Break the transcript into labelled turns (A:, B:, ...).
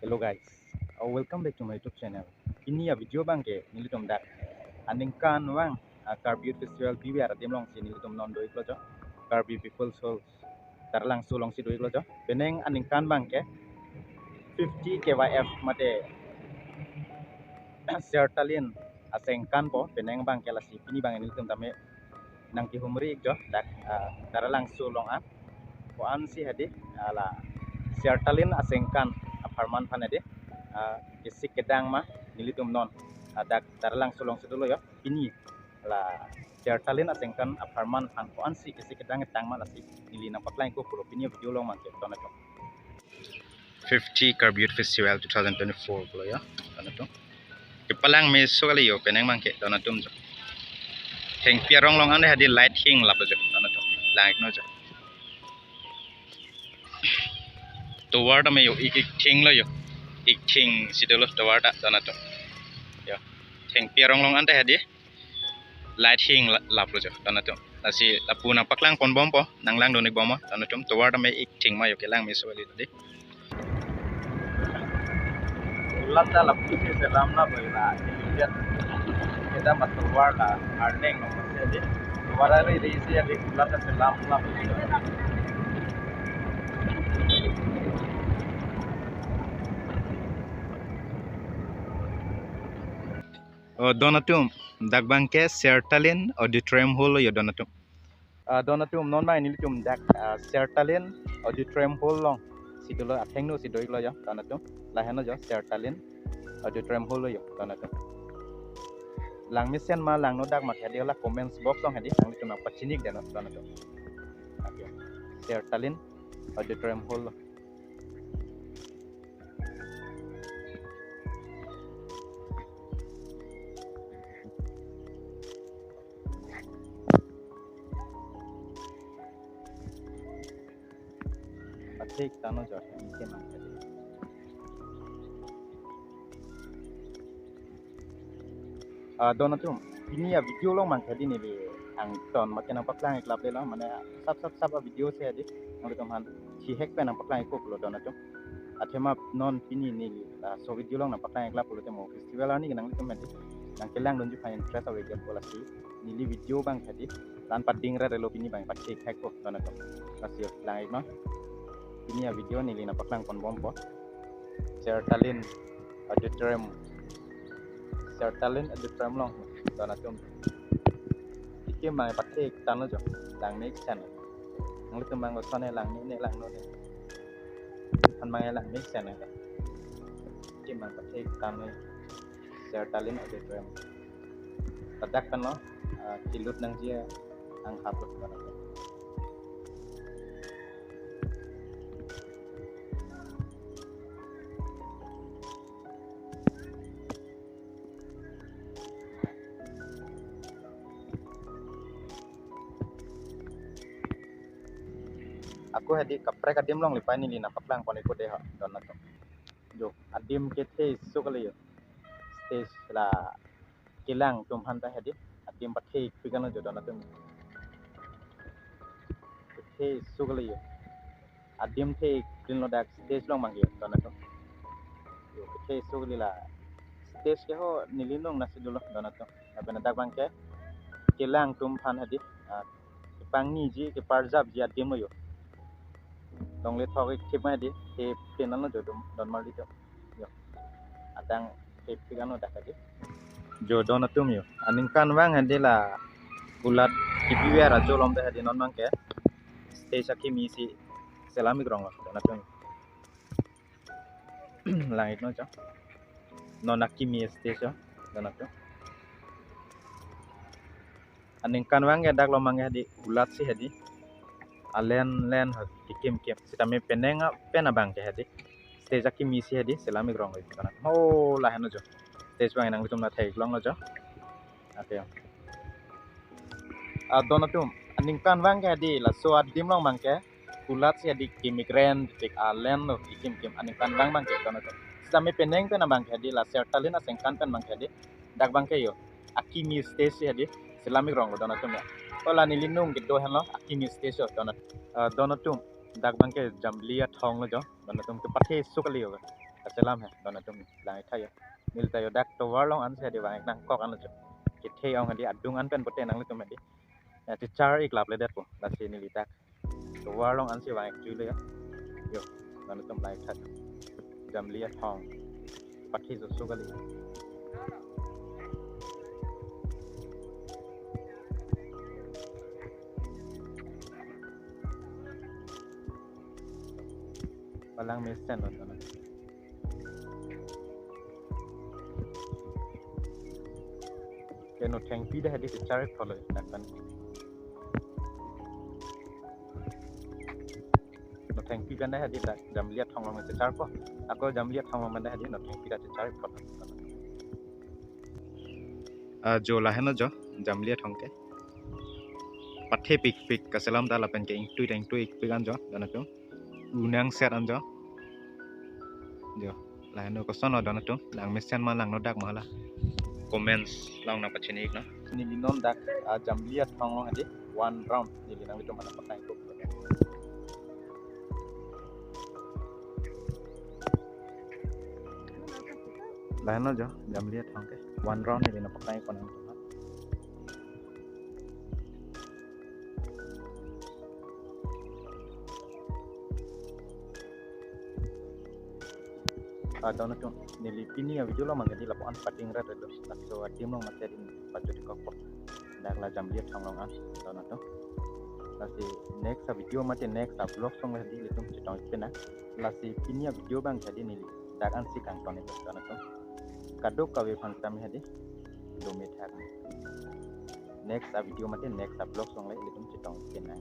A: Hello guys, welcome back to my YouTube channel. Ini video bang ke nilitum dak. Asengkan bang Karbi Festival bibi Adim long si nilitum non doi klojo. Karbi people soul Taralangso long si doi klojo. Beneng Asengkan bang ke 50thKYF mate Sertalin Asengkan po beneng bang ke lasi pini bang nilitum tame nang Kahumri jo dak Taralangso long an. Koan si hadi ala Sertalin Asengkan aparman panade. Kisik kedang mah nilitum non ada Taralangso long sedulo ya ini la Sertalin Asengkan aparman pan ko ansi kisik kedang tang mah lasi nili nampak lain ko pulo ini video long mangke tona to 50 Carbute Festival 2024 pulo ya tona to kepalang me sokali yo peneng mangke tona tum jo heng piarong long ande hadi light hing lap jo tona to lang no jo to word me yo ik hing lo yo iking sidolo tawarda donato ya heng pierong long ante hadi light hing laplo jo donato nasi lapuna paklang pon bompo nanglang donik bomo donato tawarda me iking mayo kelang miswali tadi landa lapu se selamna boila lihat kita matwarda arneng no masih warare reisi ya landa selamna Donatum dagbangke Sertalin auditorium hall yo Donatum Donatum non mai nilitum dak Sertalin auditorium hall long sidulo athengno sidoi lo yo Donatum laheno jo Sertalin auditorium hall yo Donatum lang misen ma lang no dak mak hadi la comments box long hadi ang lituna pachinik deno Donatum okay Sertalin auditorium hall Take tano jo ini mang Donatum ini ya video long mang kadi ni be ang ton makin nampak lang iklap le long mana sab video se adi ang teman si hack pen nampak lang ikop lo Donatum athema non pini ni so video long nampak lang iklap lo temo festival ani nang teman di nang kelang donju fain interest away game pola si nili video bang kadi tan pading ra relo pini bang patik hack ko Donatum kasih lang no ini ya video nili nampak lang pon bompo Sertalin auditorium long Donatum ikim mai patik tano jo lang next channel ang litum bang osone lang ni lang no ni pan mai lang next channel ikim mai patik tano Sertalin auditorium tadak kan no kilut nang dia ang upload Donatum aku hadi kaprek Adim long lipai ni nampak lang kon ikut deha Donatum jo Adim kete sukali yo stage la kilang tum hanta hadi Adim pathik pigano jo Donatum kete sukali yo Adim the green lo dak stage long mangi Donatum yo kete sukali la stage ke ho nilinong nasi dulu Donatum abena dak bangke kilang tum han hadi pangi ji ke parjab ji Adim yo dong le thok khip ma di te penal no jodum don mal di to yo adang te pigano dakadi jo Donatum yo Asengkan bang handela bulat kibiwe ra jolom de hadi non mangke stage aki misi selami grong Donatum langit no jo non aki mi stage jo Donatum Asengkan bang dak lo mangke hadi bulat si hadi alen ikim sitame penenga pena bang ke hadi stage aki misi hadi selami grong oi kana ho la heno jo stage bang nang tum na thai long lo jo okay Donatum Asengkan bang ke hadi la so Adim long bang ke kulat si hadi kimigren tik alen lo ikim Asengkan bang ke Donatum sitame peneng pena bang ke hadi la Sertalin Asengkan pen bang ke hadi dak bang ke yo aki mi stage si hadi selami grong lo Donatum ya Ola nilinung gitu hello aki stage Donatum dak bangke Jubilee thong lo jo Donatum ke pathe sukali yo selam he dona tum lang thayo nil tayo dak to warlong an se di bang nang kok an jo ki the ong di adung an pen pote nang tum di ti char ik lap le det po la se nili dak to warlong an se bang chu le yo dona tum lang thayo jam lia thong pathi jo sugali balang mesen lo dona no thang pi da hadi char follow tak pan no thang pi kan da hadi dak jam lia thong lo se char po ako jam lia thong lo man da hadi no thang pi da char follow jo la hena jo jam lia thong ke pathe pik pik ka selam da la pen ke ing tui pe gan jo dana tu unang set an jo jo la hena ko sono dana tu lang mesen ma lang no dak ma la comments lang na pachini ik na nili non dak jam lia thong lo hadi one round nili nang itu mana pakai ko la hena jo jam lia thong ke one round nili na pakai ko nang dona tu nili pini ya video lo mangadi lapuan pating rat do so adim lo masih di paju di kokok dak la jam liat thang longan dona tu lasi next video mate next vlog song di litum chitong pena lasi pini ya video bang jadi nili dak an si kang toni dona tu kadok kawe phangtam hadi do me thak next video mate next vlog song le litum chitong pena